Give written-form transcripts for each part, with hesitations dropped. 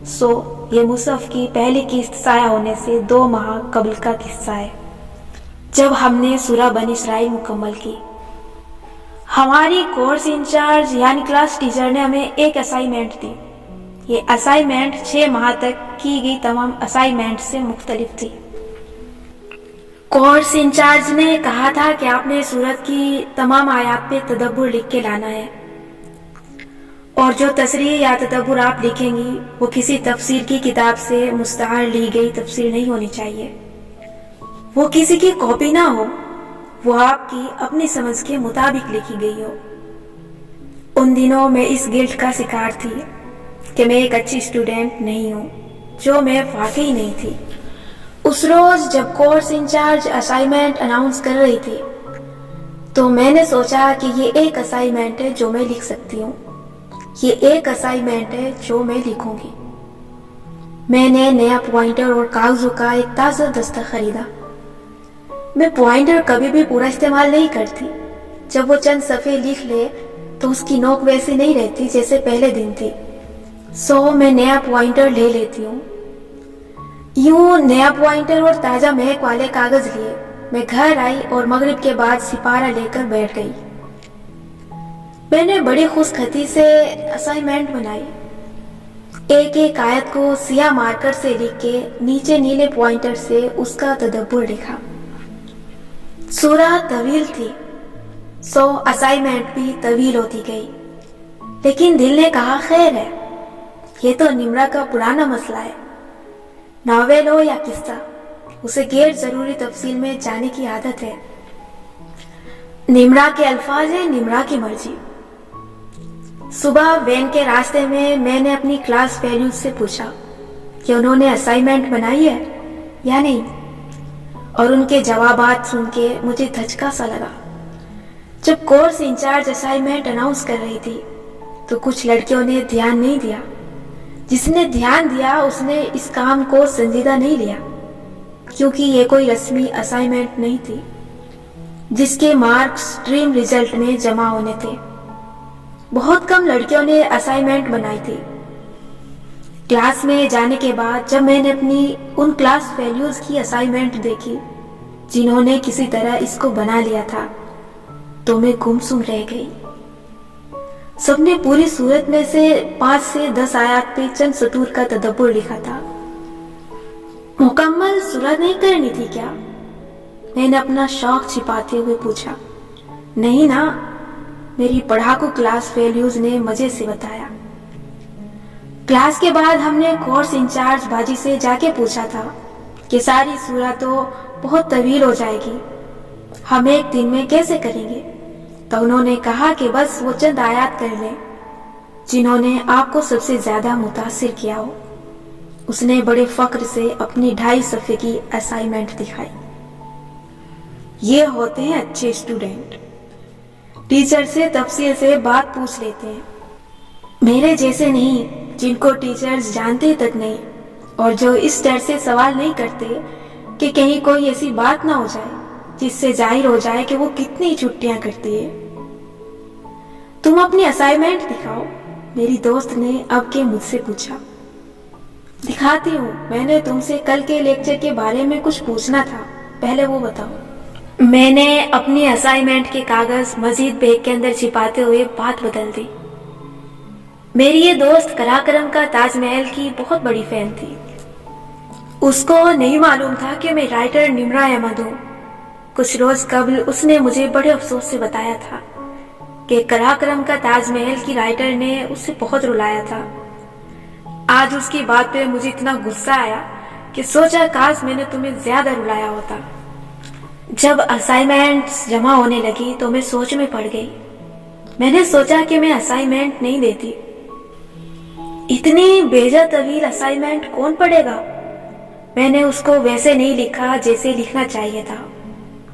یہ مصحف کی پہلی قسط شائع ہونے سے 2 ماہ قبل کا قصہ ہے، جب ہم نے سورہ بنی اسرائیل مکمل کی۔ ہماری کورس انچارج یعنی کلاس ٹیچر نے ہمیں ایک اسائنمنٹ دی۔ یہ اسائنمنٹ 6 ماہ تک کی گئی تمام اسائنمنٹ سے مختلف تھی۔ کورس انچارج نے کہا تھا کہ آپ نے سورت کی تمام آیات پہ تدبر لکھ کے لانا ہے، اور جو تصریح یا تدبر آپ لکھیں گی وہ کسی تفسیر کی کتاب سے مستعار لی گئی تفسیر نہیں ہونی چاہیے، وہ کسی کی کاپی نہ ہو، وہ آپ کی اپنی سمجھ کے مطابق لکھی گئی ہو۔ ان دنوں میں اس گلٹ کا شکار تھی کہ میں ایک اچھی اسٹوڈنٹ نہیں ہوں، جو میں واقعی نہیں تھی۔ اس روز جب کورس انچارج اسائنمنٹ اناؤنس کر رہی تھی تو میں نے سوچا کہ یہ ایک اسائنمنٹ ہے جو میں لکھ سکتی ہوں، یہ ایک اسائنمنٹ ہے جو میں لکھوں گی۔ میں نے نیا پوائنٹر اور کاغذوں کا ایک تازہ دستہ خریدا۔ میں پوائنٹر کبھی بھی پورا استعمال نہیں کرتی، جب وہ چند صفحے لکھ لے تو اس کی نوک ویسی نہیں رہتی جیسے پہلے دن تھی، میں نیا پوائنٹر لے لیتی ہوں۔ یوں نیا پوائنٹر اور تازہ مہک والے کاغذ لیے میں گھر آئی اور مغرب کے بعد سپارہ لے کر بیٹھ گئی۔ میں نے بڑی خوش خطی سے اسائنمنٹ بنائی، ایک ایک آیت کو سیاہ مارکر سے لکھ کے نیچے نیلے پوائنٹر سے اس کا تدبر لکھا۔ سورہ طویل تھی، اسائنمنٹ بھی طویل ہوتی گئی، لیکن دل نے کہا خیر ہے، یہ تو نمرہ کا پرانا مسئلہ ہے، ناول ہو یا قصہ، اسے غیر ضروری تفصیل میں جانے کی عادت ہے۔ نمرہ کے الفاظ ہیں، نمرہ کی مرضی۔ صبح وین کے راستے میں نے اپنی کلاس فیلوز سے پوچھا کہ انہوں نے اسائنمنٹ بنائی ہے یا نہیں، اور ان کے جوابات سن کے مجھے دھچکا سا لگا۔ جب کورس انچارج اسائنمنٹ اناؤنس کر رہی تھی تو کچھ لڑکیوں نے دھیان نہیں دیا، جس نے دھیان دیا اس نے اس کام کو سنجیدہ نہیں لیا، کیونکہ یہ کوئی رسمی اسائنمنٹ نہیں تھی جس کے مارکس ٹرم ریزلٹ میں جمع ہونے تھے۔ بہت کم لڑکیوں نے اسائنمنٹ بنائی تھی۔ کلاس میں جانے کے بعد جب میں نے اپنی ان کلاس فیلوز کی اسائنمنٹ دیکھی جنہوں نے کسی طرح اس کو بنا لیا تھا تو میں گمسم رہ گئی۔ سب نے پوری سورت میں سے 5 سے 10 آیات پہ چند سطور کا تدبر لکھا تھا۔ مکمل سورت نہیں کرنی تھی کیا؟ میں نے اپنا شوق چھپاتے ہوئے پوچھا۔ نہیں نا، میری پڑھاکو کلاس فیلوز نے مزے سے بتایا۔ کلاس کے بعد ہم نے کورس انچارج باجی سے جا کے پوچھا تھا کہ ساری سورت تو بہت طویل ہو جائے گی، ہم ایک دن میں کیسے کریں گے؟ تو انہوں نے کہا کہ بس وہ چند آیات کر لیں جنہوں نے آپ کو سب سے زیادہ متاثر کیا ہو۔ اس نے بڑے فخر سے اپنی 2.5 صفحے کی اسائنمنٹ دکھائی۔ یہ ہوتے ہیں اچھے اسٹوڈنٹ، ٹیچر سے تفصیل سے بات پوچھ لیتے ہیں، میرے جیسے نہیں جن کو ٹیچرز جانتے تک نہیں، اور جو اس ڈر سے سوال نہیں کرتے کہ کہیں کوئی ایسی بات نہ ہو جائے جس سے ظاہر ہو جائے کہ وہ کتنی چھٹیاں کرتی ہے۔ تم اپنی اسائنمنٹ دکھاؤ، میری دوست نے اب کے مجھ سے پوچھا۔ دکھاتی ہوں، میں نے تم سے کل کے لیکچر کے بارے میں کچھ پوچھنا تھا، پہلے وہ بتاؤ۔ میں نے اپنی اسائنمنٹ کے کاغذ مزید بیگ کے اندر چھپاتے ہوئے بات بدل دی۔ میری یہ دوست قراقرم کا تاج محل کی بہت بڑی فین تھی۔ اس کو نہیں معلوم تھا کہ میں رائٹر نمرہ احمد ہوں۔ کچھ روز قبل اس نے مجھے بڑے افسوس سے بتایا تھا کہ قراقرم کا تاج محل کی رائٹر نے اسے بہت رلایا تھا۔ آج اس کی بات پہ مجھے اتنا غصہ آیا کہ سوچا کاش میں نے تمہیں زیادہ رلایا ہوتا۔ جب اسائنمنٹس جمع ہونے لگی تو میں سوچ میں پڑ گئی۔ میں نے سوچا کہ میں اسائنمنٹ نہیں دیتی، اتنی بیجا طویل اسائنمنٹ کون پڑھے گا؟ میں نے اس کو ویسے نہیں لکھا جیسے لکھنا چاہیے تھا۔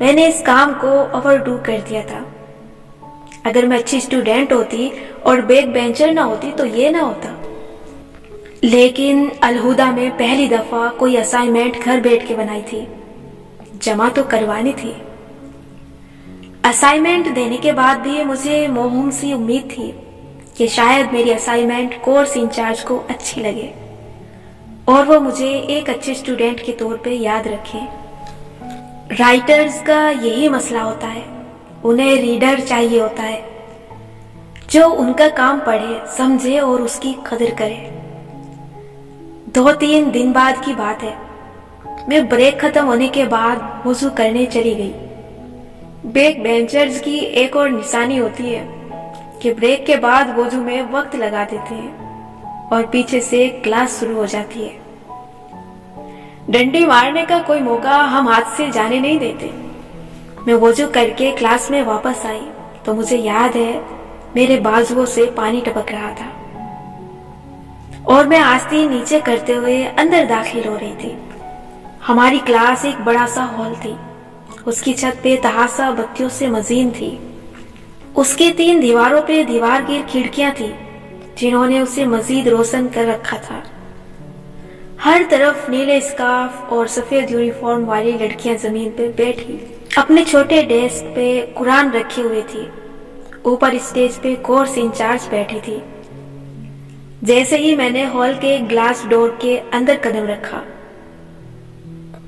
میں نے اس کام کو اوور ڈو کر دیا تھا۔ اگر میں اچھی اسٹوڈنٹ ہوتی اور بیک بینچر نہ ہوتی تو یہ نہ ہوتا۔ لیکن الہدا میں پہلی دفعہ کوئی اسائنمنٹ گھر بیٹھ کے بنائی تھی، جمع تو کروانی تھی۔ اسائنمنٹ دینے کے بعد بھی مجھے موہوم سی امید تھی کہ شاید میری اسائنمنٹ کورس انچارج کو اچھی لگے، اور وہ مجھے ایک اچھے اسٹوڈنٹ کے طور پہ یاد رکھیں۔ رائٹرز کا یہی مسئلہ ہوتا ہے، انہیں ریڈر چاہیے ہوتا ہے جو ان کا کام پڑھے، سمجھے اور اس کی قدر کرے۔ 2-3 دن بعد کی بات ہے، میں بریک ختم ہونے کے بعد وضو کرنے چلی گئی۔ بیک بینچرز کی ایک اور نشانی ہوتی ہے کہ بریک کے بعد وضو میں وقت لگا دیتے ہیں اور پیچھے سے کلاس شروع ہو جاتی ہے۔ ڈنڈی مارنے کا کوئی موقع ہم ہاتھ سے جانے نہیں دیتے۔ میں وضو کر کے کلاس میں واپس آئی تو مجھے یاد ہے میرے بازوؤں سے پانی ٹپک رہا تھا اور میں آستین نیچے کرتے ہوئے اندر داخل ہو رہی تھی۔ ہماری کلاس ایک بڑا سا ہال تھی، اس کی چھت پہ تہاسا بتیوں سے مزین تھی۔ اس کی 3 دیواروں پہ دیوار گیر کھڑکیاں تھی جنہوں نے اسے مزید روشن کر رکھا تھا۔ ہر طرف نیلے اسکارف اور سفید یونیفارم والی لڑکیاں زمین پہ بیٹھی اپنے چھوٹے ڈیسک پہ قرآن رکھے ہوئے تھی۔ اوپر اسٹیج پہ کورس انچارج بیٹھی تھی۔ جیسے ہی میں نے ہال کے گلاس ڈور کے اندر قدم رکھا،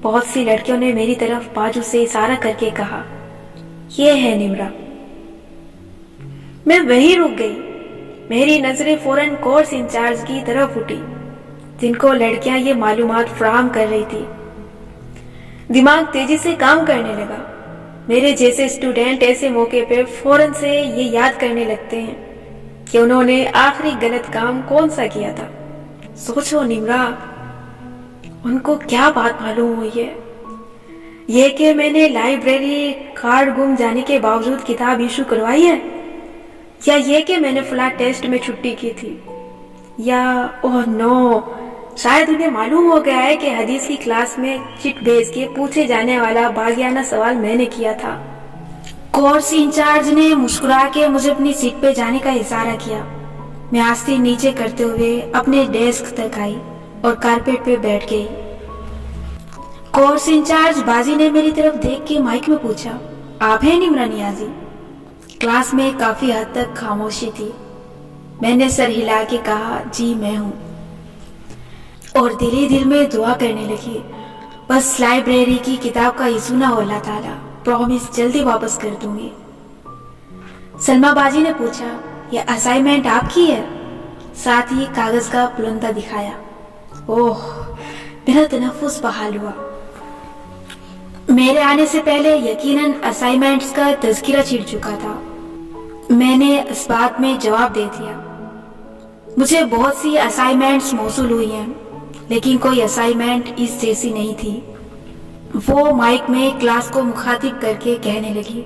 بہت سی لڑکیوں نے میری طرف بازو سے اشارہ کر کے کہا، یہ ہے نمرا۔ میں وہیں رک گئی۔ میری نظریں فوراً کورس انچارج کی طرف اٹھی جن کو لڑکیاں یہ معلومات فراہم کر رہی تھی۔ دماغ تیزی سے کام کرنے لگا۔ میرے جیسے اسٹوڈنٹ ایسے موقع پہ فوراً سے یہ یاد کرنے لگتے ہیں کہ انہوں نے آخری غلط کام کون سا کیا تھا۔ سوچو نمرا، ان کو کیا بات معلوم ہوئی ہے؟ یہ کہ میں نے لائبریری کارڈ گم جانے کے باوجود کتاب ایشو کروائی ہے، یا یہ کہ میں نے فلاں ٹیسٹ میں چھٹی کی تھی، یا اوہ نو، شاید انہیں معلوم ہو گیا ہے کہ حدیث کی کلاس میں چٹ بھیج کے پوچھے جانے والا باغیانہ سوال میں نے کیا تھا۔ کورس انچارج نے مسکرا کے مجھے اپنی سیٹ پہ جانے کا اشارہ کیا۔ میں آستین نیچے کرتے ہوئے اپنے ڈیسک تک آئی اور کارپیٹ پہ بیٹھ گئی۔ کورس انچارج بازی نے میری طرف دیکھ کے مائک میں پوچھا، آپ ہیں نمرا نیازی؟ کلاس میں کافی حد تک خاموشی تھی۔ میں نے سر ہلا کے کہا، جی میں ہوں، اور دل ہی دل میں دعا کرنے لگی، بس لائبریری کی کتاب کا ایشو نہ ہو اللہ تعالیٰ، پرومس جلدی واپس کر دوں گی۔ سلمہ بازی نے پوچھا، یہ اسائنمنٹ آپ کی ہے؟ ساتھ ہی کاغذ کا پلندہ دکھایا۔ اوہ، میرا تنفس بحال ہوا۔ میرے آنے سے پہلے یقیناً اسائنمنٹس کا تذکرہ چھڑ چکا تھا۔ میں نے اس بات میں جواب دے دیا، مجھے بہت سی اسائنمنٹس موصول ہوئی ہیں لیکن کوئی اسائنمنٹ اس جیسی نہیں تھی۔ وہ مائک میں کلاس کو مخاطب کر کے کہنے لگی،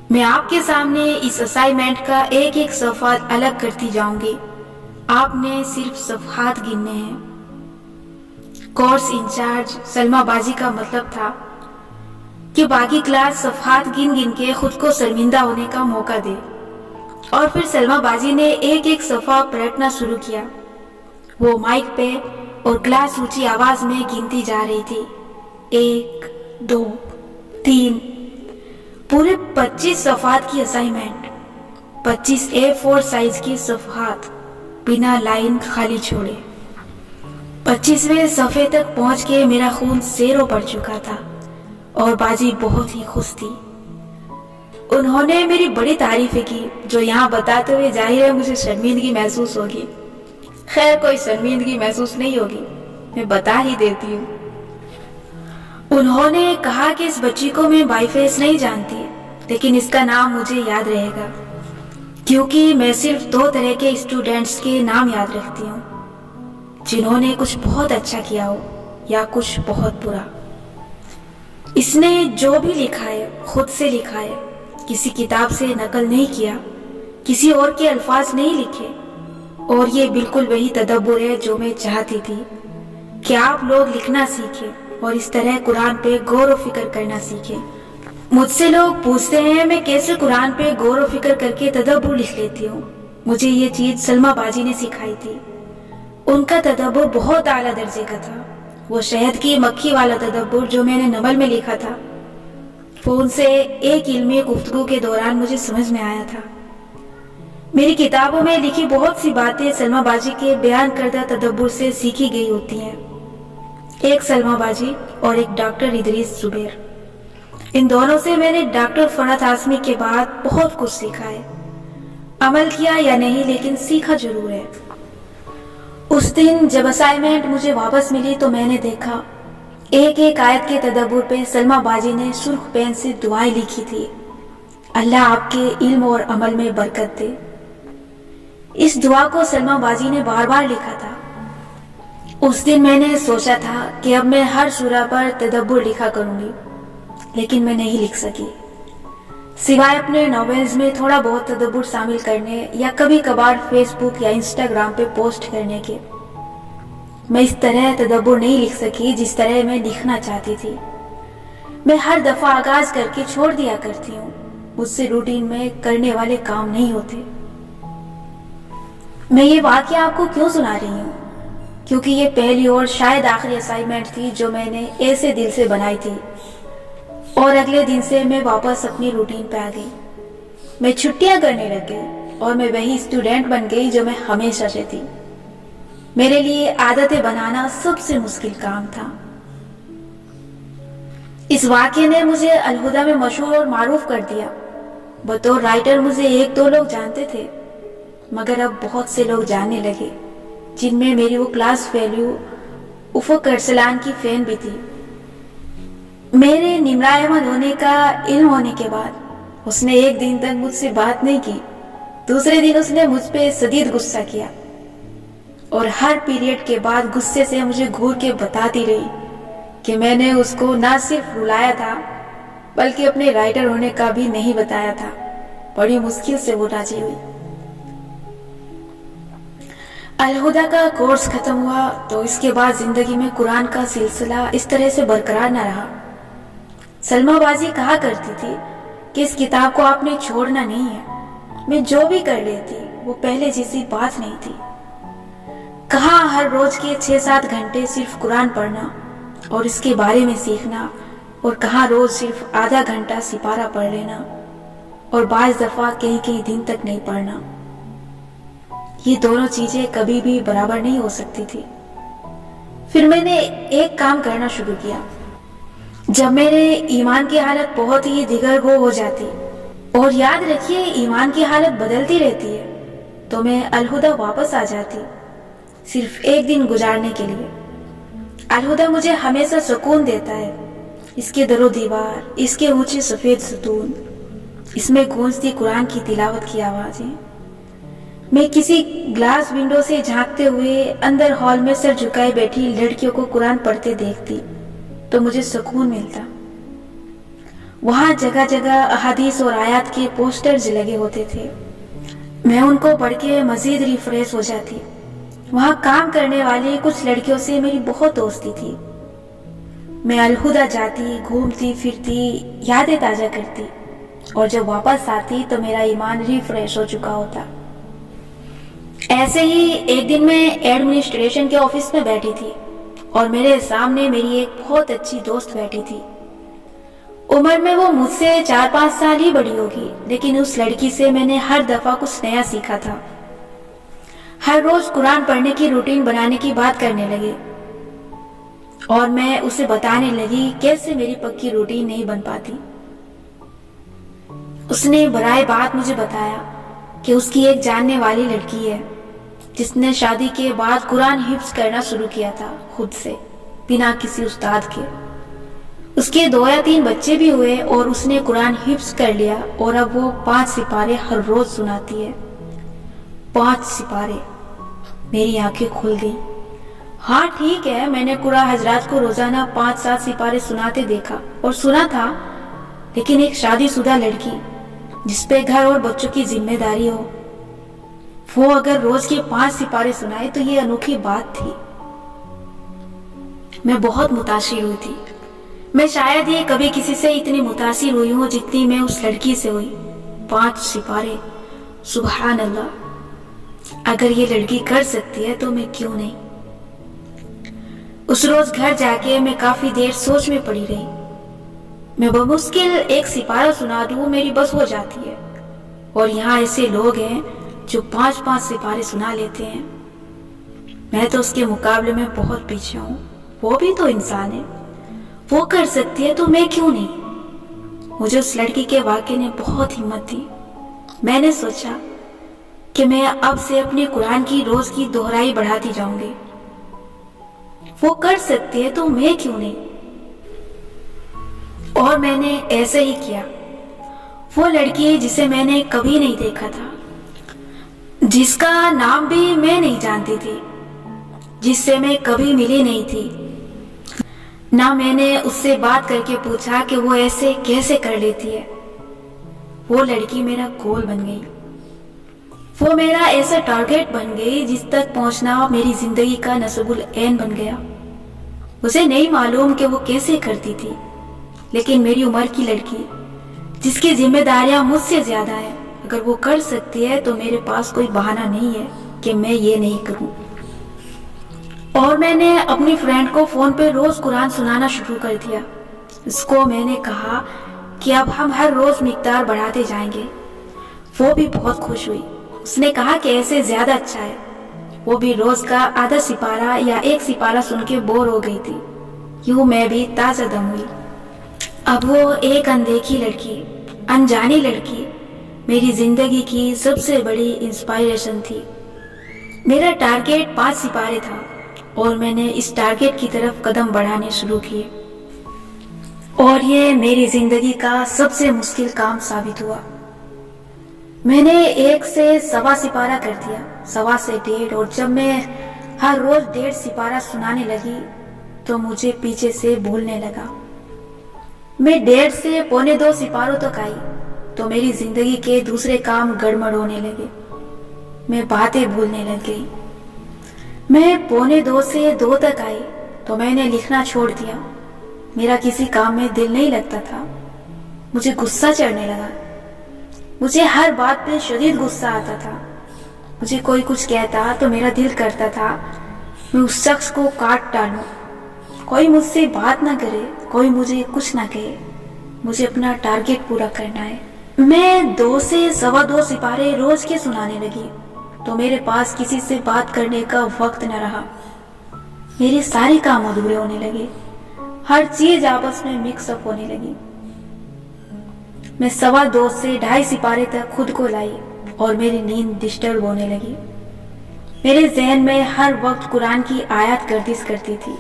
میں آپ کے سامنے اس اسائنمنٹ کا ایک ایک صفحات الگ کرتی جاؤں گی، آپ نے صرف صفحات گننے ہیں۔ کورس انچارج سلمہ بازی کا مطلب تھا کہ باقی کلاس صفحات گن گن کے خود کو شرمندہ ہونے کا موقع دے، اور پھر سلمہ بازی نے ایک ایک صفحہ پلٹنا شروع کیا۔ وہ مائک پہ اور کلاس اونچی آواز میں گنتی جا رہی تھی، 1 2 3، پورے 25 صفحات کی اسائنمنٹ، 25 A4 سائز کی صفحات بنا لائن خالی چھوڑے۔ 25ویں صفحے تک پہنچ کے میرا خون زیرو پڑ چکا تھا اور بازی بہت ہی خوش تھی۔ انہوں نے میری بڑی تعریفیں کی جو یہاں بتاتے ہوئے ظاہر ہے مجھے شرمندگی محسوس ہوگی۔ خیر کوئی شرمندگی محسوس نہیں ہوگی، میں بتا ہی دیتی ہوں۔ انہوں نے کہا کہ اس بچی کو میں بائی فیس نہیں جانتی لیکن اس کا نام مجھے یاد رہے گا کیونکہ میں صرف 2 طرح کے اسٹوڈنٹس کے نام یاد رکھتی ہوں، جنہوں نے کچھ بہت اچھا کیا ہو یا کچھ بہت برا۔ اس نے جو بھی لکھا ہے خود سے لکھا ہے، کسی کتاب سے نقل نہیں کیا، کسی اور کے الفاظ نہیں لکھے، اور یہ بالکل وہی تدبر ہے جو میں چاہتی تھی کہ آپ لوگ لکھنا سیکھیں اور اس طرح قرآن پہ غور و فکر کرنا سیکھیں۔ مجھ سے لوگ پوچھتے ہیں میں کیسے قرآن پہ غور و فکر کر کے تدبر لکھ لیتی ہوں۔ مجھے یہ چیز سلمہ بازی نے سکھائی تھی۔ ان کا تدبر بہت اعلیٰ درجے کا تھا۔ وہ شہد کی مکھی والا تدبر جو میں نے نمل میں لکھا تھا، وہ ان سے ایک علمی گفتگو کے دوران مجھے سمجھ میں آیا تھا۔ میری کتابوں میں لکھی بہت سی باتیں سلما باجی کے بیان کردہ تدبر سے سیکھی گئی ہوتی ہیں. ایک سلما باجی اور ایک ڈاکٹر ادریس زبیر. ان دونوں سے میں نے ڈاکٹر فرحت ہاشمی کے بعد بہت کچھ سیکھا ہے. عمل کیا یا نہیں لیکن سیکھا ضرور ہے. اس دن جب اسائنمنٹ مجھے واپس ملی تو میں نے دیکھا ایک ایک آیت کے تدبر پہ سلما باجی نے سرخ پین سے دعائیں لکھی تھی. اللہ آپ کے علم اور عمل میں برکت دے. اس دعا کو سلما باجی نے بار بار لکھا تھا. اس دن میں نے سوچا تھا کہ اب میں ہر سورہ پر تدبر لکھا کروں گی، لیکن میں نہیں لکھ سکی، سوائے اپنے ناولز میں تھوڑا بہت تدبر شامل کرنے یا کبھی کبھار فیس بک یا انسٹاگرام پہ پوسٹ کرنے کے. میں اس طرح تدبر نہیں لکھ سکی جس طرح میں لکھنا چاہتی تھی. میں ہر دفعہ آغاز کر کے چھوڑ دیا کرتی ہوں. مجھ سے روٹین میں کرنے والے کام نہیں ہوتے. میں یہ واقعہ آپ کو کیوں سنا رہی ہوں؟ کیونکہ یہ پہلی اور شاید آخری اسائنمنٹ تھی جو میں نے ایسے دل سے بنائی تھی، اور اگلے دن سے میں واپس اپنی روٹین پہ آ گئی. میں چھٹیاں کرنے لگ گئی اور میں وہی اسٹوڈنٹ بن گئی جو میں ہمیشہ سے تھی. میرے لیے عادتیں بنانا سب سے مشکل کام تھا. اس واقعے نے مجھے الہدیٰ میں مشہور اور معروف کر دیا. بطور رائٹر مجھے 1-2 لوگ جانتے تھے، مگر اب بہت سے لوگ جاننے لگے، جن میں میری وہ کلاس فیلو افق ارسلان کی فین بھی تھی. میرے نمرہ احمد ہونے کا علم ہونے کے بعد اس نے ایک دن تک مجھ سے بات نہیں کی. دوسرے دن اس نے مجھ پہ شدید غصہ کیا اور ہر پیریڈ کے بعد غصے سے مجھے گھور کے بتاتی رہی کہ میں نے اس کو نہ صرف رلایا تھا بلکہ اپنے رائٹر ہونے کا بھی نہیں بتایا تھا. بڑی مشکل سے وہ راضی ہوئی. الہدیٰ کا کورس ختم ہوا تو اس کے بعد زندگی میں قرآن کا سلسلہ اس طرح سے برقرار نہ رہا. سلما باجی کہا کرتی تھی کہ اس کتاب کو آپ نے چھوڑنا نہیں ہے. میں جو بھی کر لیتی وہ پہلے جیسی بات نہیں تھی. کہاں ہر روز کے 6-7 گھنٹے صرف قرآن پڑھنا اور اس کے بارے میں سیکھنا، اور کہاں روز صرف آدھا گھنٹہ سپارہ پڑھ لینا اور بعض دفعہ کہیں دن تک نہیں پڑھنا. یہ دونوں چیزیں کبھی بھی برابر نہیں ہو سکتی تھی. پھر میں نے ایک کام کرنا شروع کیا. جب میرے ایمان کی حالت بہت ہی دیگر ہو جاتی، اور یاد رکھیے ایمان کی حالت بدلتی رہتی ہے، تو میں الہدیٰ واپس آ جاتی صرف ایک دن گزارنے کے لیے. الہدیٰ مجھے ہمیشہ سکون دیتا ہے. اس کے در و دیوار، اس کے اونچے سفید ستون، اس میں گونجتی قرآن کی تلاوت کی آوازیں. میں کسی گلاس ونڈو سے جھانکتے ہوئے اندر ہال میں سر جھکائے بیٹھی لڑکیوں کو قرآن پڑھتے دیکھتی تو مجھے سکون ملتا. وہاں جگہ جگہ احادیث اور آیات کے پوسٹرز لگے ہوتے تھے. میں ان کو پڑھ کے مزید ریفریش ہو جاتی. وہاں کام کرنے والی کچھ لڑکیوں سے میری بہت دوستی تھی. میں الہدیٰ جاتی، گھومتی پھرتی، یادیں تازہ کرتی، اور جب واپس آتی تو میرا ایمان ریفریش ہو چکا ہوتا. ایسے ہی ایک دن میں ایڈمنسٹریشن کے آفس میں بیٹھی تھی اور میرے سامنے میری ایک بہت اچھی دوست بیٹھی تھی. عمر میں وہ مجھ سے 4-5 سال ہی بڑی ہوگی، لیکن اس لڑکی سے میں نے ہر دفعہ کچھ نیا سیکھا تھا. ہر روز قرآن پڑھنے کی روٹین بنانے کی بات کرنے لگے اور میں اسے بتانے لگی کیسے میری پکی روٹین نہیں بن پاتی. اس نے برائے بات مجھے بتایا کہ اس کی ایک جاننے والی لڑکی ہے جس نے شادی کے بعد قرآن حفظ کرنا شروع کیا تھا خود سے، بنا کسی استاد کے. اس کے 2 یا 3 بچے بھی ہوئے اور اس نے قرآن حفظ کر لیا اور اب وہ 5 سپارے ہر روز سناتی ہے. 5 سپارے. میری آنکھیں کھل گئی. ہاں ٹھیک ہے، میں نے قرآن حضرات کو روزانہ 5-7 سپارے سناتے دیکھا اور سنا تھا، لیکن ایک شادی شدہ لڑکی جس پہ گھر اور بچوں کی ذمہ داری ہو، وہ اگر روز کے 5 سپارے سنائے تو یہ انوکھی بات تھی. میں بہت متاثر ہوئی تھی. میں شاید ہی کبھی کسی سے اتنی متاثر ہوئی ہوں جتنی میں اس لڑکی سے ہوئی. 5 سپارے. سبحان اللہ. اگر یہ لڑکی کر سکتی ہے تو میں کیوں نہیں. اس روز گھر جا کے میں کافی دیر سوچ میں پڑی رہی. میں بمشکل 1 سپارہ سنا دوں میری بس ہو جاتی ہے، اور یہاں ایسے لوگ ہیں جو 5-5 سپارے سنا لیتے ہیں۔ میں تو اس کے مقابلے میں بہت پیچھے ہوں۔ وہ بھی تو انسان ہے، وہ کر سکتی ہے تو میں کیوں نہیں؟ مجھے اس لڑکی کے واقعے نے بہت ہمت دی۔ میں نے سوچا کہ میں اب سے اپنے قرآن کی روز کی دہرائی بڑھاتی جاؤں گی۔ وہ کر سکتی ہے تو میں کیوں نہیں؟ اور میں نے ایسے ہی کیا۔ وہ لڑکی جسے میں نے کبھی نہیں دیکھا تھا، جس کا نام بھی میں نہیں جانتی تھی، جس سے میں کبھی ملی نہیں تھی، نہ میں نے اس سے بات کر کے پوچھا کہ وہ ایسے کیسے کر لیتی ہے، وہ لڑکی میرا گول بن گئی۔ وہ میرا ایسا ٹارگیٹ بن گئی جس تک پہنچنا میری زندگی کا نصب العین بن گیا۔ مجھے نہیں معلوم کہ وہ کیسے کرتی تھی، لیکن میری عمر کی لڑکی جس کی ذمہ داریاں مجھ سے زیادہ ہیں، اگر وہ کر سکتی ہے تو میرے پاس کوئی بہانہ نہیں ہے کہ میں یہ نہیں کروں۔ اور میں نے اپنی فرینڈ کو فون پہ روز قرآن سنانا شروع کر دیا۔ اس کو میں نے کہا کہ اب ہم ہر روز مقدار بڑھاتے جائیں گے۔ وہ بھی بہت خوش ہوئی۔ اس نے کہا کہ ایسے زیادہ اچھا ہے۔ وہ بھی روز کا آدھا سپارہ یا 1 سپارہ سن کے بور ہو گئی تھی۔ یوں میں بھی تازہ دم ہوئی۔ اب وہ ایک اندیکھی لڑکی، انجانی لڑکی، میری زندگی کی سب سے بڑی انسپائریشن تھی۔ میرا ٹارگیٹ 5 سپارے تھا اور میں نے اس ٹارگیٹ کی طرف قدم بڑھانے شروع کیے، اور یہ میری زندگی کا سب سے مشکل کام ثابت ہوا۔ میں نے 1 سے 1.25 سپارہ کر دیا، 1.25 سے 1.5، اور جب میں ہر روز 1.5 سپارہ سنانے لگی تو مجھے پیچھے سے بھولنے لگا۔ میں 1.5 سے 1.25 سپاروں تک آئی تو میری زندگی کے دوسرے کام گڑبڑ ہونے لگے۔ میں باتیں بھولنے لگ گئی۔ میں 1.25 سے 2 تک آئی تو میں نے لکھنا چھوڑ دیا۔ میرا کسی کام میں دل نہیں لگتا تھا۔ مجھے غصہ چڑھنے لگا۔ مجھے ہر بات پہ شدید غصہ آتا تھا۔ مجھے کوئی کچھ کہتا تو میرا دل کرتا تھا میں اس شخص کو کاٹ ڈالوں۔ کوئی مجھ سے بات نہ کرے، کوئی مجھے کچھ نہ کہے، مجھے اپنا ٹارگیٹ پورا کرنا ہے۔ میں 2 سے 2.25 سپارے روز کے سنانے لگی تو میرے پاس کسی سے بات کرنے کا وقت نہ رہا۔ میرے سارے کام ادھورے ہونے لگے، ہر چیز آپس میں مکس اپ ہونے لگی۔ میں 2.25 سے 2.5 سپارے تک خود کو لائی اور میری نیند ڈسٹرب ہونے لگی۔ میرے ذہن میں ہر وقت قرآن کی آیات گردش کرتی تھی۔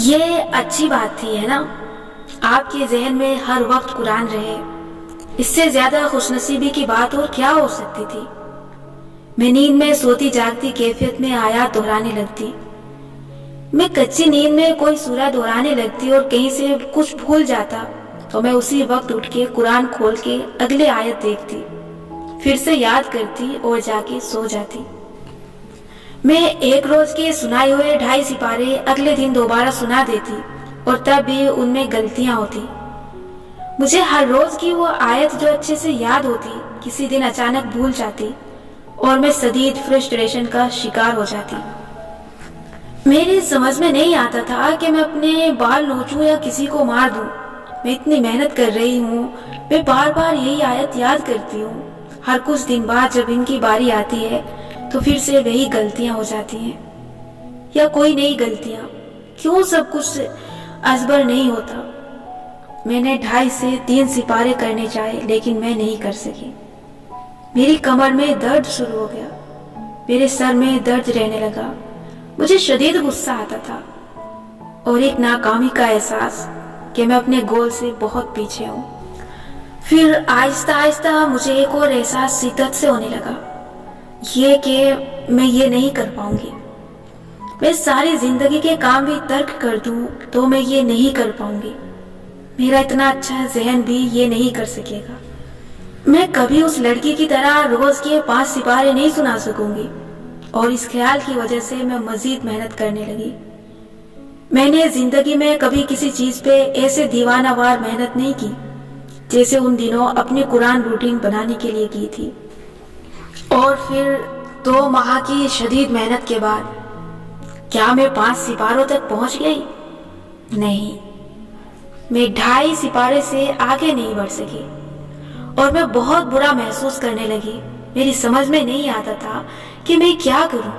یہ اچھی بات تھی، ہے نا؟ آپ کے ذہن میں ہر وقت قرآن رہے، اس سے زیادہ خوش نصیبی کی بات اور کیا ہو سکتی تھی؟ میں نیند میں سوتی جاگتی کیفیت میں آیات دہرانے لگتی۔ میں کچی نیند میں کوئی سورہ دہرانے لگتی اور کہیں سے کچھ بھول جاتا تو میں اسی وقت اٹھ کے قرآن کھول کے اگلے آیت دیکھتی، پھر سے یاد کرتی اور جا کے سو جاتی۔ میں ایک روز کے سنائے ہوئے 2.5 سپارے اگلے دن دوبارہ سنا دیتی اور تب بھی ان میں غلطیاں ہوتی۔ مجھے ہر روز کی وہ آیت جو اچھے سے یاد ہوتی کسی دن اچانک بھول جاتی اور میں شدید فرسٹریشن کا شکار ہو جاتی۔ میری سمجھ میں نہیں آتا تھا کہ میں اپنے بال نوچوں یا کسی کو مار دوں۔ میں اتنی محنت کر رہی ہوں، میں بار بار یہی آیت یاد کرتی ہوں، ہر کچھ دن بعد جب ان کی باری آتی ہے تو پھر سے وہی غلطیاں ہو جاتی ہیں، یا کوئی نئی غلطیاں۔ کیوں سب کچھ ازبر نہیں ہوتا؟ میں نے 2.5 سے 3 سپارے کرنے چاہے لیکن میں نہیں کر سکی۔ میری کمر میں درد شروع ہو گیا، میرے سر میں درد رہنے لگا، مجھے شدید غصہ آتا تھا اور ایک ناکامی کا احساس کہ میں اپنے گول سے بہت پیچھے ہوں۔ پھر آہستہ آہستہ مجھے ایک اور احساس شدت سے ہونے لگا، یہ کہ میں یہ نہیں کر پاؤں گی۔ میں ساری زندگی کے کام بھی ترک کر دوں تو میں یہ نہیں کر پاؤں گی۔ میرا اتنا اچھا ذہن بھی یہ نہیں کر سکے گا۔ میں کبھی اس لڑکی کی طرح روز کے 5 سپارے نہیں سنا سکوں گی، اور اس خیال کی وجہ سے میں مزید محنت کرنے لگی۔ میں نے زندگی میں کبھی کسی چیز پہ ایسے دیوانہ وار محنت نہیں کی جیسے ان دنوں اپنی قرآن روٹین بنانے کے لیے کی تھی۔ اور پھر 2 ماہ کی شدید محنت کے بعد کیا میں 5 سپاروں تک پہنچ گئی؟ نہیں، میں 2.5 سپارے سے آگے نہیں بڑھ سکی، اور میں بہت برا محسوس کرنے لگی۔ میری سمجھ میں نہیں آتا تھا کہ میں کیا کروں۔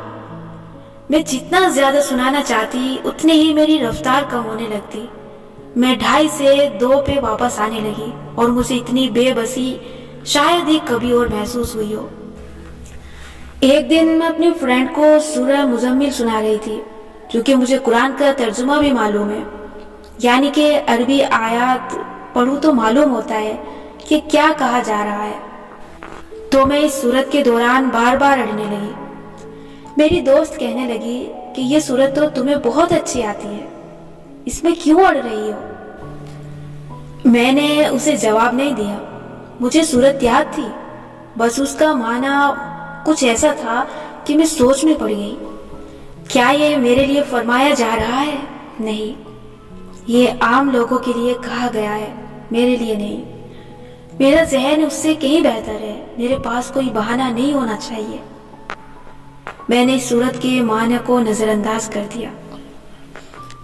میں جتنا زیادہ سنانا چاہتی اتنی ہی میری رفتار کم ہونے لگتی۔ میں 2.5 سے 2 پہ واپس آنے لگی اور مجھے اتنی بے بسی شاید ہی کبھی اور محسوس ہوئی ہو۔ ایک دن میں اپنی فرینڈ کو سورہ مزمل سنا رہی تھی، کیونکہ مجھے قرآن کا ترجمہ بھی معلوم ہے، یعنی کہ عربی آیات پڑھوں تو معلوم ہوتا ہے کہ کیا کہا جا رہا ہے۔ تو میں اس سورت کے دوران بار بار اڑنے لگی۔ میری دوست کہنے لگی کہ یہ سورت تو تمہیں بہت اچھی آتی ہے، اس میں کیوں اڑ رہی ہو؟ میں نے اسے جواب نہیں دیا۔ مجھے سورت یاد تھی، بس اس کا معنی کچھ ایسا تھا کہ میں سوچ میں پڑ گئی۔ کیا یہ میرے لیے فرمایا جا رہا ہے؟ نہیں، یہ عام لوگوں کے لیے کہا گیا ہے، میرے لیے نہیں۔ میرا ذہن اس سے کہیں بہتر ہے، میرے پاس کوئی بہانہ نہیں ہونا چاہیے۔ میں نے اس سورت کے معنی کو نظر انداز کر دیا۔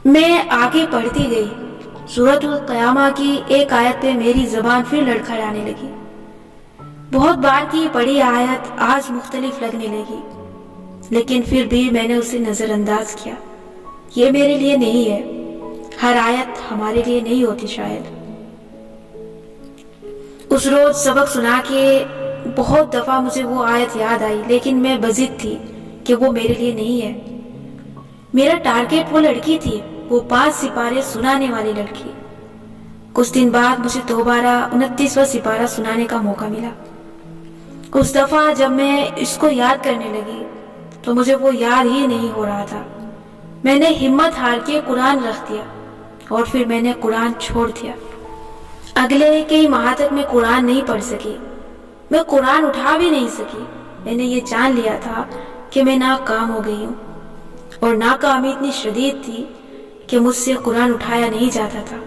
میں آگے پڑھتی گئی۔ سورۃ القیامہ کی ایک آیت پہ میری زبان پھر لڑکھڑانے لگی۔ بہت بار کی پڑھی آیت آج مختلف لگنے لگی، لیکن پھر بھی میں نے اسے نظر انداز کیا۔ یہ میرے لیے نہیں ہے، ہر آیت ہمارے لیے نہیں ہوتی شاید۔ اس روز سبق سنا کے بہت دفعہ مجھے وہ آیت یاد آئی، لیکن میں بضد تھی کہ وہ میرے لیے نہیں ہے۔ میرا ٹارگیٹ وہ لڑکی تھی، وہ 5 سپارے سنانے والی لڑکی۔ کچھ دن بعد مجھے دوبارہ 29واں سپارہ سنانے کا موقع ملا۔ اس دفعہ جب میں اس کو یاد کرنے لگی تو مجھے وہ یاد ہی نہیں ہو رہا تھا۔ میں نے ہمت ہار کے قرآن رکھ دیا اور پھر میں نے قرآن چھوڑ دیا۔ اگلے کئی ماہ تک میں قرآن نہیں پڑھ سکی، میں قرآن اٹھا بھی نہیں سکی۔ میں نے یہ جان لیا تھا کہ میں ناکام ہو گئی ہوں، اور ناکامی اتنی شدید تھی کہ مجھ سے قرآن اٹھایا نہیں جاتا تھا۔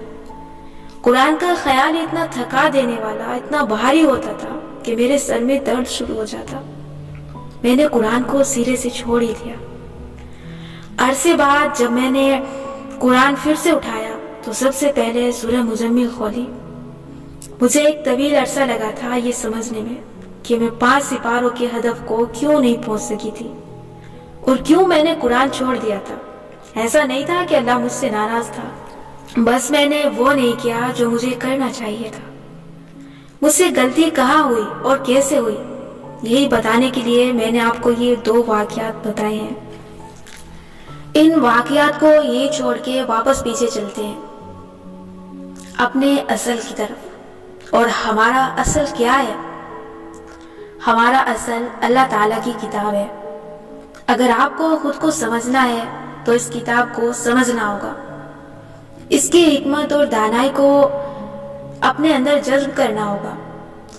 قرآن کا خیال اتنا تھکا دینے والا، اتنا بھاری ہوتا تھا کہ میرے سر میں درد شروع ہو جاتا۔ میں نے قرآن کو سرے سے چھوڑ ہی دیا۔ عرصے بعد جب میں نے قرآن پھر سے اٹھایا تو سب سے پہلے سورہ مزمل کھولی۔ مجھے ایک طویل عرصہ لگا تھا یہ سمجھنے میں کہ میں 5 سپاروں کے ہدف کو کیوں نہیں پہنچ سکی تھی، اور کیوں میں نے قرآن چھوڑ دیا تھا۔ ایسا نہیں تھا کہ اللہ مجھ سے ناراض تھا، بس میں نے وہ نہیں کیا جو مجھے کرنا چاہیے تھا۔ مجھ سے غلطی کہاں ہوئی اور کیسے ہوئی، یہی بتانے کے لیے میں نے آپ کو یہ 2 واقعات بتائے ہیں۔ ان واقعات کو یہی چھوڑ کے واپس پیچھے چلتے ہیں اپنے اصل کی طرف۔ اور ہمارا اصل کیا ہے؟ ہمارا اصل اللہ تعالیٰ کی کتاب ہے۔ اگر آپ کو خود کو سمجھنا ہے تو اس کتاب کو سمجھنا ہوگا، اس کی حکمت اور دانائی کو اپنے اندر جذب کرنا ہوگا۔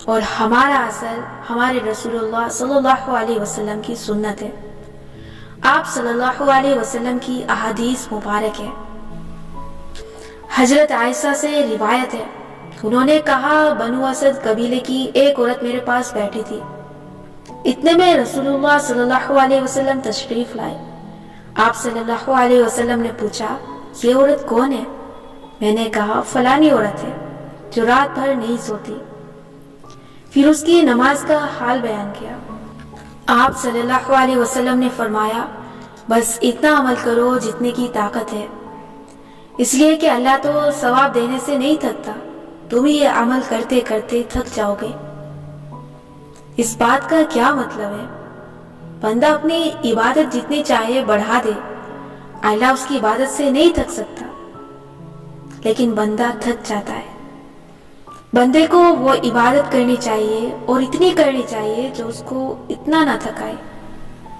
اور ہمارا اصل ہمارے رسول اللہ صلی اللہ علیہ وسلم کی سنت ہے، آپ صلی اللہ علیہ وسلم کی احادیث مبارک ہے۔ حضرت عائشہ سے روایت ہے، انہوں نے کہا بنو اسد قبیلے کی ایک عورت میرے پاس بیٹھی تھی، اتنے میں رسول اللہ صلی اللہ علیہ وسلم تشریف لائے۔ آپ صلی اللہ علیہ وسلم نے پوچھا یہ عورت کون ہے؟ میں نے کہا فلانی عورت ہے جو رات بھر نہیں سوتی۔ پھر اس کی نماز کا حال بیان کیا۔ آپ صلی اللہ علیہ وسلم نے فرمایا بس اتنا عمل کرو جتنے کی طاقت ہے، اس لیے کہ اللہ تو ثواب دینے سے نہیں تھکتا، تم ہی یہ عمل کرتے کرتے تھک جاؤ گے۔ اس بات کا کیا مطلب ہے؟ بندہ اپنی عبادت جتنی چاہے بڑھا دے، اللہ اس کی عبادت سے نہیں تھک سکتا، لیکن بندہ تھک جاتا ہے۔ بندے کو وہ عبادت کرنی چاہیے اور اتنی کرنی چاہیے جو اس کو اتنا نہ تھکائے۔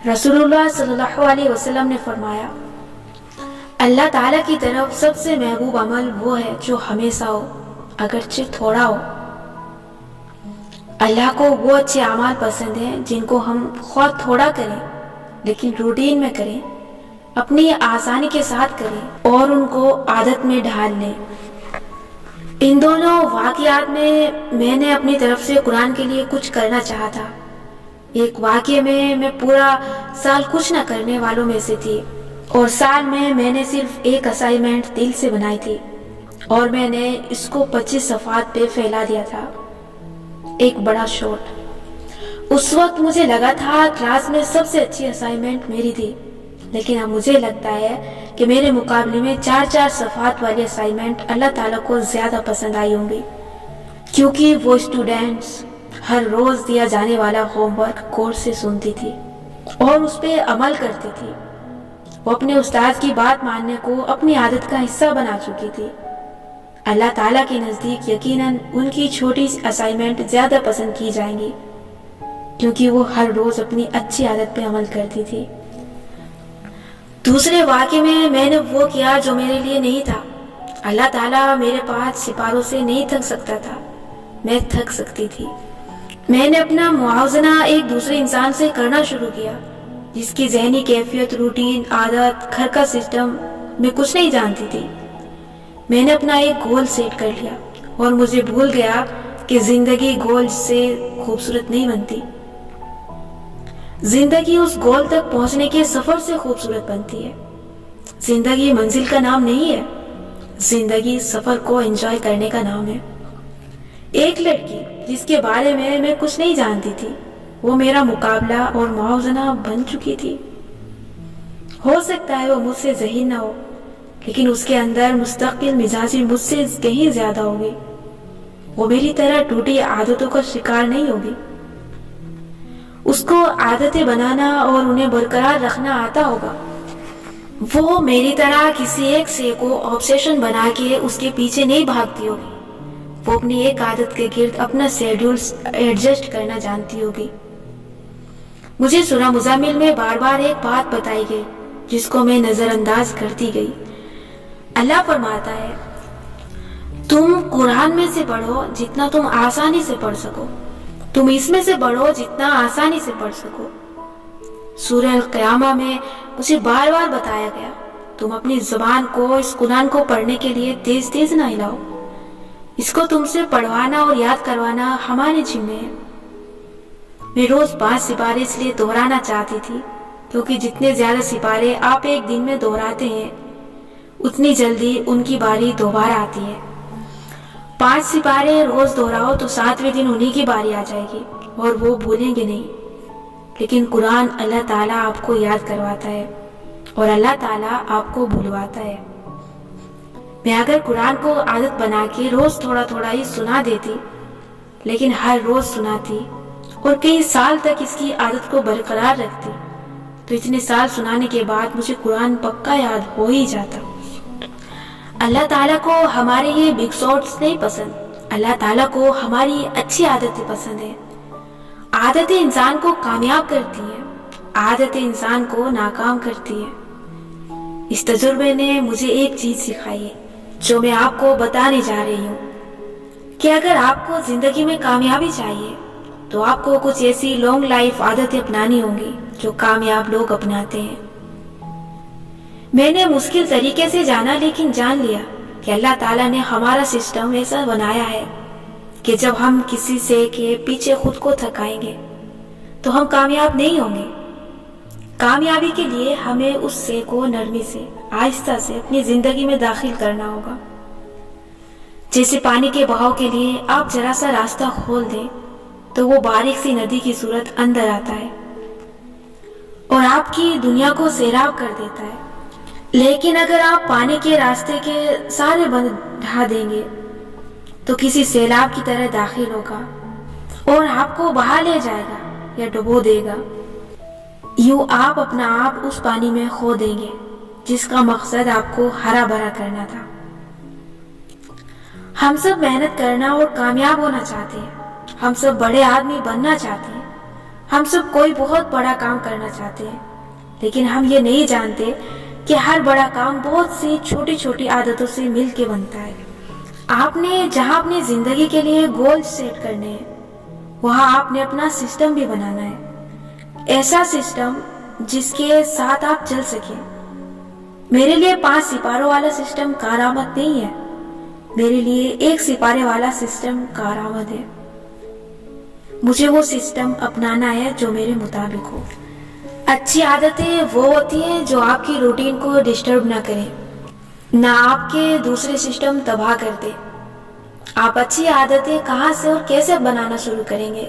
رسول اللہ صلی اللہ علیہ وسلم نے فرمایا اللہ تعالیٰ کی طرف سب سے محبوب عمل وہ ہے جو ہمیشہ ہو، اگرچہ تھوڑا ہو۔ اللہ کو وہ اچھے اعمال پسند ہیں جن کو ہم خواہ تھوڑا کریں لیکن روٹین میں کریں، اپنی آسانی کے ساتھ کریں اور ان کو عادت میں ڈھال لیں۔ ان دونوں واقعات میں نے اپنی طرف سے قرآن کے لیے کچھ کرنا چاہا تھا۔ ایک واقعے میں پورا سال کچھ نہ کرنے والوں میں سے تھی، اور سال میں نے صرف ایک اسائنمنٹ دل سے بنائی تھی اور میں نے اس کو 25 صفحات پہ پھیلا دیا تھا، ایک بڑا شوٹ۔ اس وقت مجھے لگا تھا کلاس میں سب سے اچھی اسائنمنٹ میری تھی، لیکن اب مجھے لگتا ہے کہ میرے مقابلے میں 4 صفحات والی اسائنمنٹ اللہ تعالیٰ کو زیادہ پسند آئی ہوں گی، کیونکہ وہ اسٹوڈینٹس ہر روز دیا جانے والا ہوم ورک کورس سے سنتی تھی اور اس پہ عمل کرتی تھی۔ وہ اپنے استاد کی بات ماننے کو اپنی عادت کا حصہ بنا چکی تھی۔ اللہ تعالیٰ کے نزدیک یقیناً ان کی چھوٹی اسائنمنٹ زیادہ پسند کی جائیں گی، کیونکہ وہ ہر روز اپنی اچھی عادت پہ عمل کرتی تھی۔ دوسرے واقعے میں نے وہ کیا جو میرے لیے نہیں تھا۔ اللہ تعالیٰ میرے 5 سپاروں سے نہیں تھک سکتا تھا، میں تھک سکتی تھی۔ میں نے اپنا موازنہ ایک دوسرے انسان سے کرنا شروع کیا جس کی ذہنی کیفیت، روٹین، عادت، گھر کا سسٹم میں کچھ نہیں جانتی تھی۔ میں نے اپنا ایک گول سیٹ کر لیا اور مجھے بھول گیا کہ زندگی گول سے خوبصورت نہیں بنتی، زندگی اس گول تک پہنچنے کے سفر سے خوبصورت بنتی ہے۔ زندگی منزل کا نام نہیں ہے، زندگی سفر کو انجوائے کرنے کا نام ہے۔ ایک لڑکی جس کے بارے میں کچھ نہیں جانتی تھی، وہ میرا مقابلہ اور موازنہ بن چکی تھی۔ ہو سکتا ہے وہ مجھ سے ذہین نہ ہو، لیکن اس کے اندر مستقل مزاجی مجھ سے کہیں زیادہ ہوگی۔ وہ میری طرح ٹوٹی عادتوں کا شکار نہیں ہوگی۔ اس کو عادتیں بنانا اور انہیں برقرار رکھنا آتا ہوگا۔ وہ میری طرح کسی ایک شے کو آبسیشن بنا کے اس کے پیچھے نہیں بھاگتی ہوگی۔ وہ اپنی ایک عادت کے گرد اپنا شیڈول ایڈجسٹ کرنا جانتی ہوگی۔ مجھے سورہ مزمل میں بار بار ایک بات بتائی گئی جس کو میں نظر انداز کرتی گئی۔ اللہ فرماتا ہے، تم قرآن میں سے پڑھو جتنا تم آسانی سے پڑھ سکو، تم اس میں سے پڑھو جتنا آسانی سے پڑھ سکو۔ سورہ القیامہ میں مجھے بار بار بتایا گیا، تم اپنی زبان کو اس قرآن کو پڑھنے کے لیے تیز تیز نہ ہلاؤ، اس کو تم سے پڑھوانا اور یاد کروانا ہمارے ذمہ ہے۔ میں روز 5 سپارے اس لیے دہرانا چاہتی تھی کیونکہ جتنے زیادہ سپارے آپ ایک دن میں دہراتے ہیں اتنی جلدی ان کی باری دوبارہ آتی ہے۔ 5 سپارے روز دہراؤ تو 7ویں دن انہی کی باری آ جائے گی اور وہ بھولیں گے نہیں۔ لیکن قرآن اللہ تعالیٰ آپ کو یاد کرواتا ہے اور اللہ تعالیٰ آپ کو بھولواتا ہے۔ میں اگر قرآن کو عادت بنا کے روز تھوڑا تھوڑا ہی سنا دیتی، لیکن ہر روز سناتی اور کئی سال تک اس کی عادت کو برقرار رکھتی، تو اتنے سال سنانے کے بعد مجھے قرآن پکا یاد ہو ہی جاتا۔ اللہ تعالیٰ کو ہمارے یہ بگ شارٹس نہیں پسند، اللہ تعالیٰ کو ہماری اچھی عادتیں پسند ہیں۔ عادتیں انسان کو کامیاب کرتی ہیں، عادتیں انسان کو ناکام کرتی ہیں۔ اس تجربے نے مجھے ایک چیز سکھائی ہے جو میں آپ کو بتانے جا رہی ہوں کہ اگر آپ کو زندگی میں کامیابی چاہیے تو آپ کو کچھ ایسی لانگ لائف عادتیں اپنانی ہوں گی جو کامیاب لوگ اپناتے ہیں۔ میں نے مشکل طریقے سے جانا لیکن جان لیا کہ اللہ تعالیٰ نے ہمارا سسٹم ایسا بنایا ہے کہ جب ہم کسی سے کے پیچھے خود کو تھکائیں گے تو ہم کامیاب نہیں ہوں گے۔ کامیابی کے لیے ہمیں اس سے کو نرمی سے، آہستہ سے اپنی زندگی میں داخل کرنا ہوگا۔ جیسے پانی کے بہاؤ کے لیے آپ ذرا سا راستہ کھول دیں تو وہ باریک سی ندی کی صورت اندر آتا ہے اور آپ کی دنیا کو سیراب کر دیتا ہے۔ لیکن اگر آپ پانی کے راستے کے سارے بند ڈھا دیں گے تو کسی سیلاب کی طرح داخل ہوگا اور آپ کو بہا لے جائے گا یا ڈبو دے گا۔ یوں آپ اپنا آپ اس پانی میں کھو دیں گے جس کا مقصد آپ کو ہرا بھرا کرنا تھا۔ ہم سب محنت کرنا اور کامیاب ہونا چاہتے ہیں، ہم سب بڑے آدمی بننا چاہتے ہیں، ہم سب کوئی بہت بڑا کام کرنا چاہتے ہیں، لیکن ہم یہ نہیں جانتے کہ ہر بڑا کام بہت سی چھوٹی چھوٹی عادتوں سے مل کے بنتا ہے۔ آپ نے جہاں اپنی زندگی کے لیے گول سیٹ کرنے ہیں وہاں آپ نے اپنا سسٹم بھی بنانا ہے، ایسا سسٹم جس کے ساتھ آپ چل سکیں۔ میرے لیے 5 سپاروں والا سسٹم کارآمد نہیں ہے، میرے لیے 1 سپارے والا سسٹم کارآمد ہے۔ مجھے وہ سسٹم اپنانا ہے جو میرے مطابق ہو۔ اچھی عادتیں وہ ہوتی ہیں جو آپ کی روٹین کو ڈسٹرب نہ کریں، نہ آپ کے دوسرے سسٹم تباہ کر دیں۔ آپ اچھی عادتیں کہاں سے اور کیسے بنانا شروع کریں گے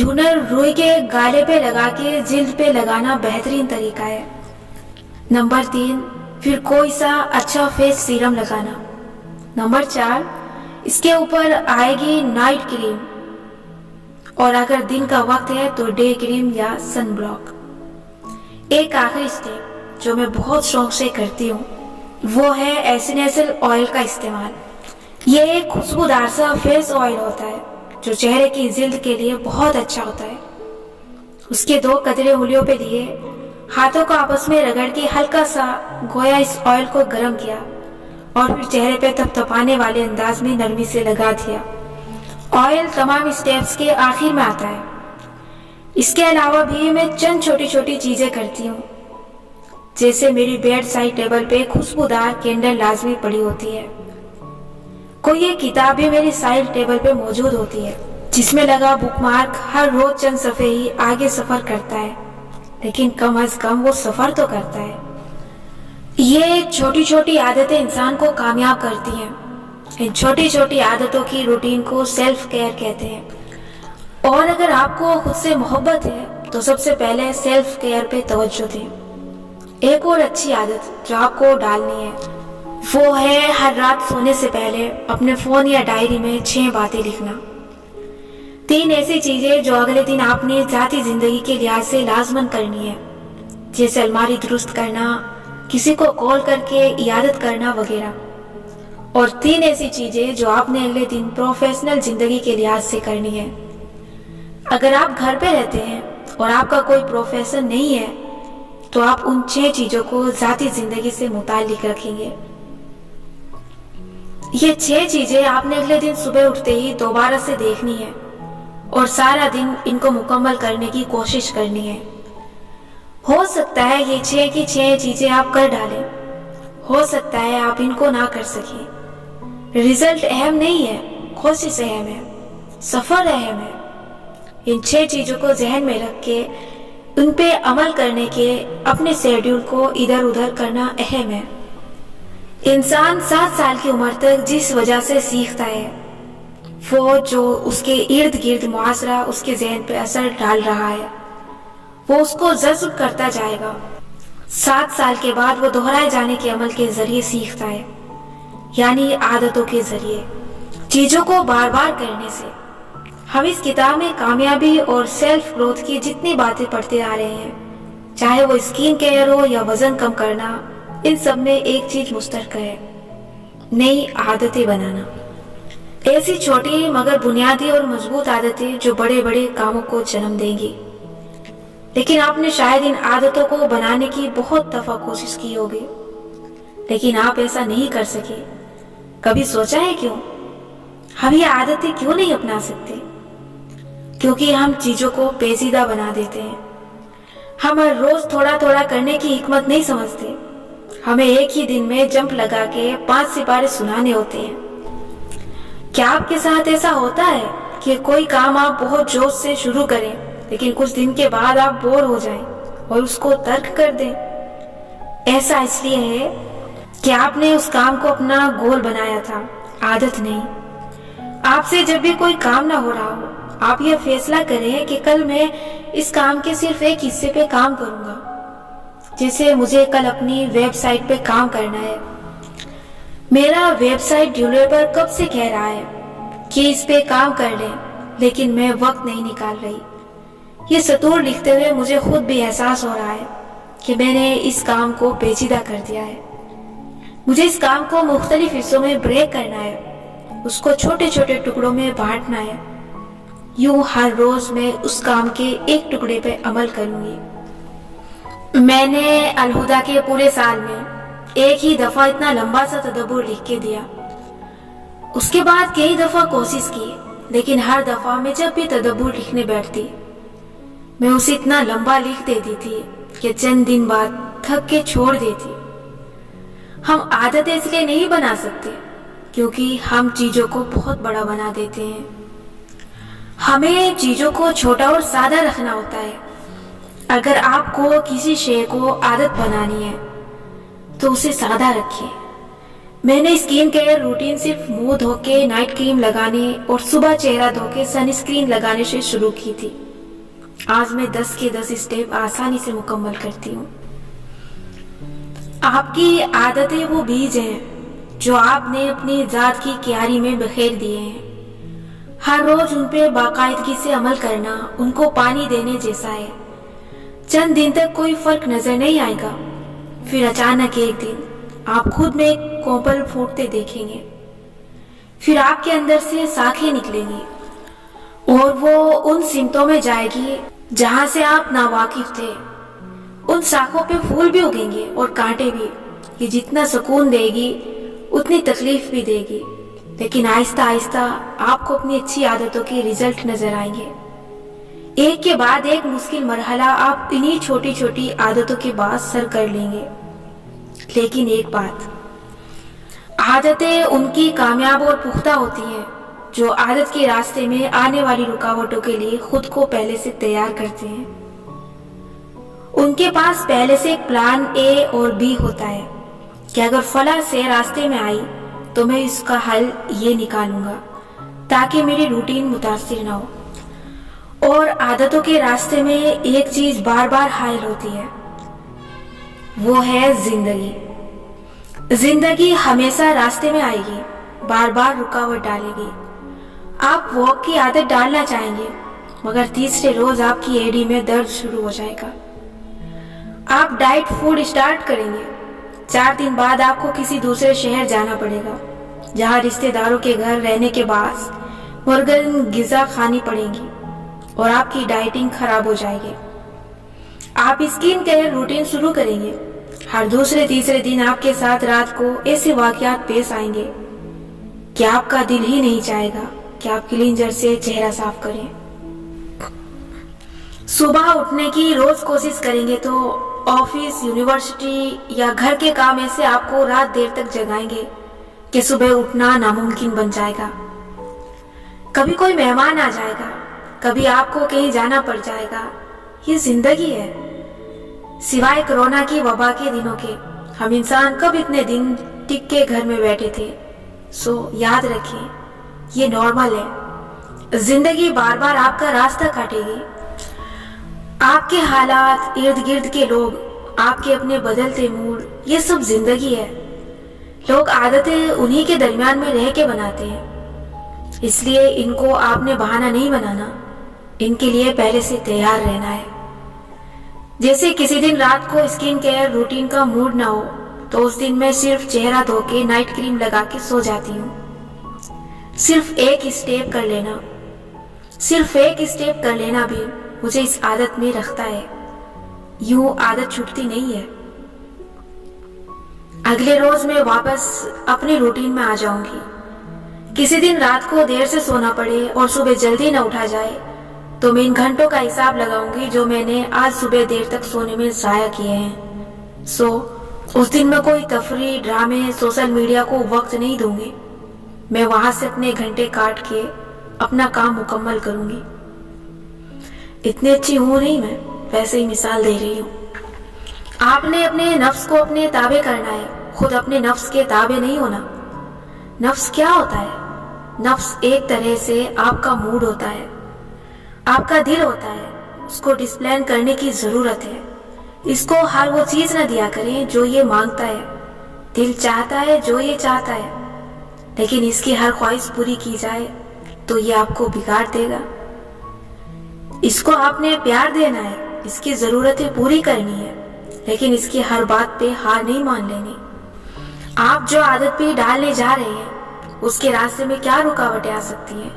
ٹونر روئی کے گالے پہ لگا کے جلد پہ لگانا بہترین طریقہ ہے۔ نمبر 3، پھر کوئی سا اچھا فیس سیرم لگانا۔ نمبر 4، اس کے اوپر آئے گی نائٹ کریم، اور اگر دن کا وقت ہے تو ڈے کریم یا سن بلاک۔ ایک آخری سٹیپ جو میں بہت شوق سے کرتی ہوں وہ ہے ایسینیسل آئل کا استعمال۔ یہ ایک خوشبودار سا فیس آئل ہوتا ہے جو چہرے کی جلد کے لیے بہت اچھا ہوتا ہے۔ اس کے 2 قطرے انگلیوں پہ لیے، ہاتھوں کو آپس میں رگڑ کے ہلکا سا گویا اس آئل کو گرم کیا اور پھر چہرے پہ تپانے والے انداز میں نرمی سے لگا دیا۔ آئل تمام اسٹیپس کے آخر میں آتا ہے۔ اس کے علاوہ بھی میں چند چھوٹی چھوٹی چیزیں کرتی ہوں، جیسے میری بیڈ سائڈ ٹیبل پہ خوشبودار کینڈل لازمی پڑی ہوتی ہے۔ کوئی ایک کتاب بھی میری سائڈ ٹیبل پہ موجود ہوتی ہے جس میں لگا بک مارک ہر روز چند صفحے ہی آگے سفر کرتا ہے، لیکن کم از کم وہ سفر تو کرتا ہے۔ یہ چھوٹی چھوٹی عادتیں انسان کو کامیاب کرتی ہیں۔ ان چھوٹی چھوٹی عادتوں کی روٹین کو سیلف کیئر کہتے ہیں، اور اگر آپ کو خود سے محبت ہے تو سب سے پہلے سیلف کیئر پہ توجہ دیں۔ ایک اور اچھی عادت جو آپ کو ڈالنی ہے وہ ہے ہر رات سونے سے پہلے اپنے فون یا ڈائری میں 6 باتیں لکھنا۔ 3 ایسی چیزیں جو اگلے دن آپ نے ذاتی زندگی کے لحاظ سے لازماً کرنی ہے، جیسے الماری درست کرنا، کسی کو کال کر کے عیادت کرنا وغیرہ۔ اور 3 ایسی چیزیں جو آپ نے اگلے دن پروفیشنل زندگی کے لحاظ سے کرنی ہے۔ اگر آپ گھر پہ رہتے ہیں اور آپ کا کوئی پروفیشن نہیں ہے تو آپ ان 6 چیزوں کو ذاتی زندگی سے متعلق رکھیں گے۔ یہ 6 چیزیں آپ نے اگلے دن صبح اٹھتے ہی دوبارہ سے دیکھنی ہے اور سارا دن ان کو مکمل کرنے کی کوشش کرنی ہے۔ ہو سکتا ہے یہ 6 کی 6 چیزیں آپ کر ڈالیں، ہو سکتا ہے آپ ان کو نہ کر سکیں۔ رزلٹ اہم نہیں ہے، کوشش اہم ہے، سفر اہم ہے۔ ان 6 چیزوں کو ذہن میں رکھ کے ان پہ عمل کرنے کے اپنے شیڈیول کو ادھر ادھر کرنا اہم ہے۔ انسان 7 سال کی عمر تک جس وجہ سے سیکھتا ہے وہ جو اس کے ارد گرد معاشرہ اس کے ذہن پہ اثر ڈال رہا ہے وہ اس کو جذب کرتا جائے گا۔ 7 سال کے بعد وہ دہرائے جانے کے عمل کے ذریعے سیکھتا ہے، یعنی عادتوں کے ذریعے، چیزوں کو بار بار کرنے سے۔ ہم اس کتاب میں کامیابی اور سیلف گروتھ کی جتنی باتیں پڑھتے آ رہے ہیں، چاہے وہ اسکن کیئر ہو یا وزن کم کرنا، ان سب میں ایک چیز مشترک ہے: نئی عادتیں بنانا۔ ایسی چھوٹی مگر بنیادی اور مضبوط عادتیں جو بڑے بڑے کاموں کو جنم دیں گی۔ لیکن آپ نے شاید ان عادتوں کو بنانے کی بہت دفعہ کوشش کی ہوگی، لیکن آپ ایسا نہیں کر سکے۔ کبھی سوچا ہے کیوں؟ ہم یہ عادتیں کیوں نہیں اپنا سکتے؟ کیونکہ ہم چیزوں کو پیچیدہ بنا دیتے ہیں۔ ہم ہر روز تھوڑا تھوڑا کرنے کی حکمت نہیں سمجھتے۔ ہمیں ایک ہی دن میں جمپ لگا کے 5 سپارے سنانے ہوتے ہیں۔ کیا آپ کے ساتھ ایسا ہوتا ہے کہ کوئی کام آپ بہت جوش سے شروع کریں لیکن کچھ دن کے بعد آپ بور ہو جائیں اور اس کو ترک کر دیں؟ ایسا اس لیے ہے کہ آپ نے اس کام کو اپنا گول بنایا تھا، عادت نہیں۔ آپ سے جب بھی کوئی کام نہ ہو رہا ہو، آپ یہ فیصلہ کریں کہ کل میں اس کام کے صرف ایک حصے پہ کام کروں گا۔ جیسے مجھے کل اپنی ویب سائٹ پہ کام کرنا ہے۔ میرا ویب سائٹ ڈیولپر کب سے کہہ رہا ہے کہ اس پہ کام کر لیں، لیکن میں وقت نہیں نکال رہی۔ یہ سطور لکھتے ہوئے مجھے خود بھی احساس ہو رہا ہے کہ میں نے اس کام کو پیچیدہ کر دیا ہے۔ مجھے اس کام کو مختلف حصوں میں بریک کرنا ہے، اس کو چھوٹے چھوٹے ٹکڑوں میں بانٹنا ہے۔ یوں ہر روز میں اس کام کے ایک ٹکڑے پہ عمل کروں گی۔ میں نے الہدا کے پورے سال میں ایک ہی دفعہ اتنا لمبا سا تدبر لکھ کے دیا۔ اس کے بعد کئی دفعہ کوشش کی، لیکن ہر دفعہ میں جب بھی تدبر لکھنے بیٹھتی میں اسے اتنا لمبا لکھ دیتی تھی کہ چند دن بعد تھک کے چھوڑ دیتی۔ ہم عادتیں اس لیے نہیں بنا سکتے کیونکہ ہم چیزوں کو بہت بڑا بنا دیتے ہیں۔ ہمیں چیزوں کو چھوٹا اور سادہ رکھنا ہوتا ہے۔ اگر آپ کو کسی شے کو عادت بنانی ہے تو اسے سادہ رکھیے۔ میں نے اسکن کیئر روٹین صرف منہ دھو کے نائٹ کریم لگانے اور صبح چہرہ دھو کے سن اسکرین لگانے سے شروع کی تھی۔ آج میں 10 کے 10 اسٹیپ آسانی سے مکمل کرتی ہوں۔ آپ کی عادتیں وہ بیج ہیں جو آپ نے اپنی ذات کی کیاری میں بکھیر دیے ہیں۔ ہر روز ان پہ باقاعدگی سے عمل کرنا ان کو پانی دینے جیسا ہے۔ چند دن تک کوئی فرق نظر نہیں آئے گا، پھر اچانک ایک دن آپ خود میں ایک کوپل پھوٹتے دیکھیں گے، پھر آپ کے اندر سے شاخیں نکلیں گی اور وہ ان سمتوں میں جائے گی جہاں سے آپ ناواقف تھے۔ ان شاخوں پہ پھول بھی اگیں گے اور کانٹے بھی۔ یہ جتنا سکون دے گی اتنی تکلیف بھی دے گی، لیکن آہستہ آہستہ آپ کو اپنی اچھی عادتوں کے رزلٹ نظر آئیں گے۔ ایک کے بعد ایک مشکل مرحلہ آپ انہی چھوٹی چھوٹی عادتوں کے بعد سر کر لیں گے۔ لیکن ایک بات، عادتیں ان کی کامیاب اور پختہ ہوتی ہیں جو عادت کے راستے میں آنے والی رکاوٹوں کے لیے خود کو پہلے سے تیار کرتے ہیں۔ ان کے پاس پہلے سے ایک پلان اے اور بی ہوتا ہے کہ اگر فلاں سے راستے میں آئی تو میں اس کا حل یہ نکالوں گا تاکہ میری روٹین متاثر نہ ہو۔ اور عادتوں کے راستے میں ایک چیز بار بار حائل ہوتی ہے، وہ ہے زندگی۔ زندگی ہمیشہ راستے میں آئے گی، بار بار رکاوٹ ڈالے گی۔ آپ واک کی عادت ڈالنا چاہیں گے مگر تیسرے روز آپ کی ایڑی میں درد شروع ہو جائے گا۔ آپ ڈائٹ فوڈ اسٹارٹ کریں گے، 4 دن بعد آپ کو کسی دوسرے شہر جانا پڑے گا جہاں رشتہ داروں کے گھر رہنے کے بعد مرغن غذا کھانی پڑیں گی اور آپ کی ڈائٹنگ خراب ہو جائے گی۔ آپ اسکن کیئر روٹین شروع کریں گے، ہر دوسرے تیسرے دن آپ کے ساتھ رات کو ایسے واقعات پیش آئیں گے کہ آپ کا دل ہی نہیں چاہے گا کہ آپ کلینزر سے چہرہ صاف کریں۔ صبح اٹھنے کی روز کوشش کریں گے تو آفس، یونیورسٹی یا گھر کے کام ایسے آپ کو رات دیر تک جگائیں گے کہ صبح اٹھنا ناممکن بن جائے گا۔ کبھی کوئی مہمان آ جائے گا، کبھی آپ کو کہیں جانا پڑ جائے گا۔ یہ زندگی ہے۔ سوائے کرونا کی وبا کے دنوں کے ہم انسان کب اتنے دن ٹک کے گھر میں بیٹھے تھے؟ سو یاد رکھیں، یہ نارمل ہے۔ زندگی بار بار آپ کا راستہ کاٹے گی۔ آپ کے حالات، ارد گرد کے لوگ، آپ کے اپنے بدلتے موڈ، یہ سب زندگی ہے۔ لوگ عادتیں انہی کے درمیان میں رہ کے بناتے ہیں، اس لیے ان کو آپ نے بہانہ نہیں بنانا، ان کے لیے پہلے سے تیار رہنا ہے۔ جیسے کسی دن رات کو اسکن کیئر روٹین کا موڈ نہ ہو تو اس دن میں صرف چہرہ دھو کے نائٹ کریم لگا کے سو جاتی ہوں۔ صرف ایک اسٹیپ کر لینا بھی مجھے اس عادت میں رکھتا ہے، یوں عادت چھوٹتی نہیں ہے۔ اگلے روز میں واپس اپنے روٹین میں آ جاؤں گی۔ کسی دن رات کو دیر سے سونا پڑے اور صبح جلدی نہ اٹھا جائے تو میں ان گھنٹوں کا حساب لگاؤں گی جو میں نے آج صبح دیر تک سونے میں ضائع کیے ہیں۔ اس دن میں کوئی تفریح، ڈرامے، سوشل میڈیا کو وقت نہیں دوں گی۔ میں وہاں سے اپنے گھنٹے کاٹ کے اپنا کام مکمل کروں گی۔ اتنی اچھی ہوں نہیں میں، ویسے ہی مثال دے رہی ہوں۔ آپ نے اپنے نفس کو اپنے تابع کرنا ہے، خود اپنے نفس کے تابع نہیں ہونا۔ نفس کیا ہوتا ہے؟ نفس ایک طرح سے آپ کا موڈ ہوتا ہے، آپ کا دل ہوتا ہے۔ اس کو ڈسپلین کرنے کی ضرورت ہے۔ اس کو ہر وہ چیز نہ دیا کریں جو یہ مانگتا ہے۔ دل چاہتا ہے جو یہ چاہتا ہے، لیکن اس کی ہر خواہش پوری کی جائے تو یہ آپ کو بگاڑ دے گا۔ اس کو آپ نے پیار دینا ہے، اس کی ضرورتیں پوری کرنی ہے، لیکن اس کی ہر بات پہ ہار نہیں مان لینی۔ آپ جو عادت پہ ڈالنے جا رہے ہیں اس کے راستے میں کیا رکاوٹیں آ سکتی ہیں؟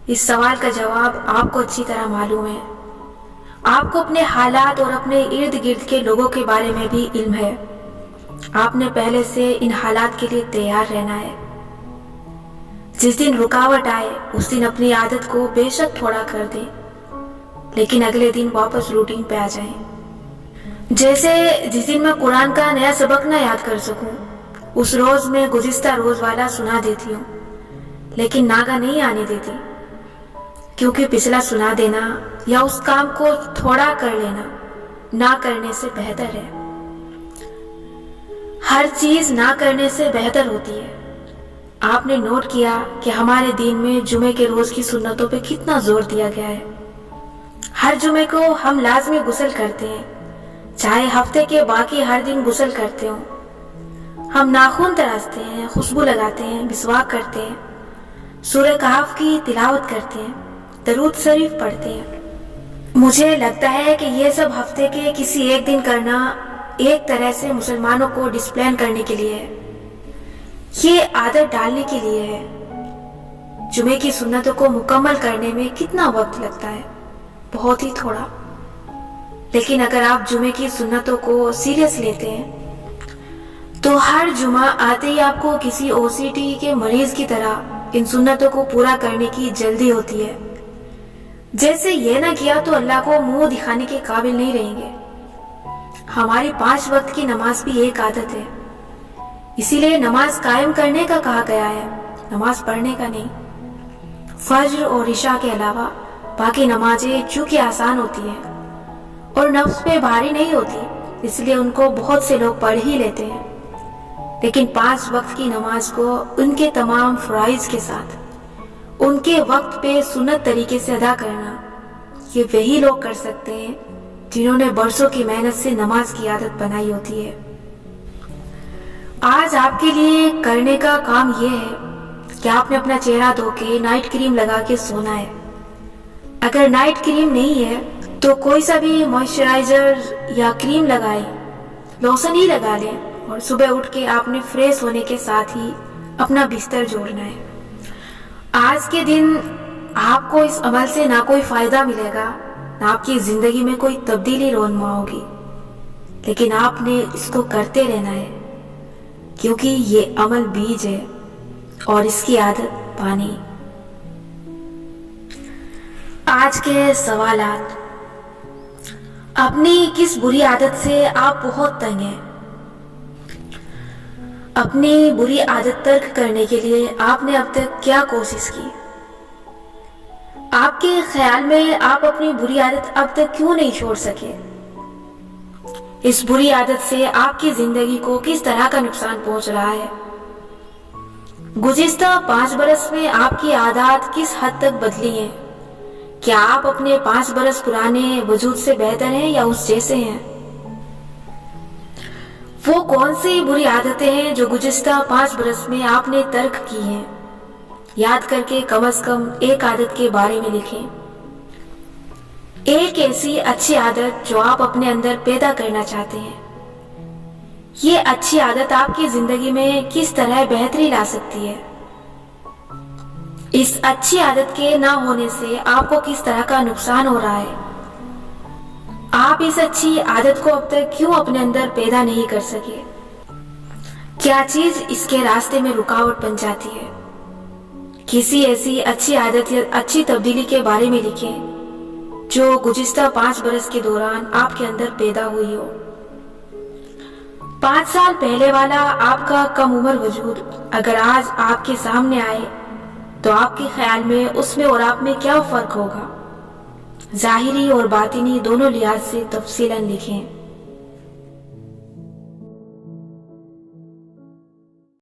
اس سوال کا جواب آپ کو اچھی طرح معلوم ہے۔ آپ کو اپنے حالات اور اپنے ارد گرد کے لوگوں کے بارے میں بھی علم ہے۔ آپ نے پہلے سے ان حالات کے لیے تیار رہنا ہے۔ جس دن رکاوٹ آئے اس دن اپنی عادت کو بے شک تھوڑا کر دیں، لیکن اگلے دن واپس روٹین پہ آ جائیں۔ جیسے جس دن میں قرآن کا نیا سبق نہ یاد کر سکوں اس روز میں گزشتہ روز والا سنا دیتی ہوں، لیکن ناگا نہیں آنے دیتی، کیونکہ پچھلا سنا دینا یا اس کام کو تھوڑا کر لینا نہ کرنے سے بہتر ہے۔ ہر چیز نہ کرنے سے بہتر ہوتی ہے۔ آپ نے نوٹ کیا کہ ہمارے دین میں جمعے کے روز کی سنتوں پہ کتنا زور دیا گیا ہے۔ ہر جمعے کو ہم لازمی غسل کرتے ہیں، چاہے ہفتے کے باقی ہر دن غسل کرتے ہوں۔ ہم ناخن تراشتے ہیں، خوشبو لگاتے ہیں، مسواک کرتے ہیں، سورہ کہف کی تلاوت کرتے ہیں، درود شریف پڑھتے ہیں۔ مجھے لگتا ہے کہ یہ سب ہفتے کے کسی ایک دن کرنا ایک طرح سے مسلمانوں کو ڈسپلن کرنے کے لیے ہے، یہ عادت ڈالنے کے لیے ہے۔ جمعے کی سنتوں کو مکمل کرنے میں کتنا وقت لگتا ہے؟ بہت ہی تھوڑا۔ لیکن اگر آپ جمعے کی سنتوں کو سیریس لیتے ہیں تو ہر جمعہ آتے ہی آپ کو کسی OCD کے مریض کی طرح ان سنتوں کو پورا کرنے کی جلدی ہوتی ہے۔ جیسے یہ نہ کیا تو اللہ کو منہ دکھانے کے قابل نہیں رہیں گے۔ ہماری 5 وقت کی نماز بھی ایک عادت ہے، اسی لیے نماز قائم کرنے کا کہا گیا ہے، نماز پڑھنے کا نہیں۔ فجر اور عشاء کے علاوہ باقی نمازیں چونکہ آسان ہوتی ہیں اور نفس پہ بھاری نہیں ہوتی، اس لیے ان کو بہت سے لوگ پڑھ ہی لیتے ہیں۔ لیکن 5 وقت کی نماز کو ان کے تمام فرائض کے ساتھ ان کے وقت پہ سنت طریقے سے ادا کرنا، یہ وہی لوگ کر سکتے ہیں جنہوں نے برسوں کی محنت سے نماز کی عادت بنائی ہوتی ہے۔ آج آپ کے لیے کرنے کا کام یہ ہے کہ آپ نے اپنا چہرہ دھو کے نائٹ کریم لگا کے سونا ہے۔ اگر نائٹ کریم نہیں ہے تو کوئی سا بھی موئسچرائزر یا کریم لگائیں، لوشن ہی لگا لیں، اور صبح اٹھ کے آپ نے فریش ہونے کے ساتھ ہی اپنا بستر جوڑنا ہے۔ آج کے دن آپ کو اس عمل سے نہ کوئی فائدہ ملے گا، نہ آپ کی زندگی میں کوئی تبدیلی رونما ہوگی، لیکن آپ نے اس کو کرتے رہنا ہے، کیونکہ یہ عمل بیج ہے اور اس کی عادت پانی۔ آج کے سوالات: اپنی کس بری عادت سے آپ بہت تنگ ہیں؟ اپنی بری عادت ترک کرنے کے لیے آپ نے اب تک کیا کوشش کی؟ آپ کے خیال میں آپ اپنی بری عادت اب تک کیوں نہیں چھوڑ سکے؟ اس بری عادت سے آپ کی زندگی کو کس طرح کا نقصان پہنچ رہا ہے؟ گزشتہ 5 برس میں آپ کی عادات کس حد تک بدلی ہیں؟ کیا آپ اپنے 5 برس پرانے وجود سے بہتر ہیں یا اس جیسے ہیں؟ وہ کون سی بری عادتیں ہیں جو گزشتہ 5 برس میں آپ نے ترک کی ہیں؟ یاد کر کے کم از کم ایک عادت کے بارے میں لکھیں۔ ایک ایسی اچھی عادت جو آپ اپنے اندر پیدا کرنا چاہتے ہیں۔ یہ اچھی عادت آپ کی زندگی میں کس طرح بہتری لا سکتی ہے؟ اس اچھی عادت کے نہ ہونے سے آپ کو کس طرح کا نقصان ہو رہا ہے؟ آپ اس اچھی عادت کو اب تک کیوں اپنے اندر پیدا نہیں کر سکے؟ کیا چیز اس کے راستے میں رکاوٹ بن جاتی ہے؟ کسی ایسی اچھی عادت یا اچھی تبدیلی کے بارے میں لکھیں جو گزشتہ 5 برس کے دوران آپ کے اندر پیدا ہوئی ہو۔ 5 سال پہلے والا آپ کا کم عمر وجود اگر آج آپ کے سامنے آئے تو آپ کے خیال میں اس میں اور آپ میں کیا فرق ہوگا؟ ظاہری اور باطنی دونوں لحاظ سے تفصیلاً لکھیں۔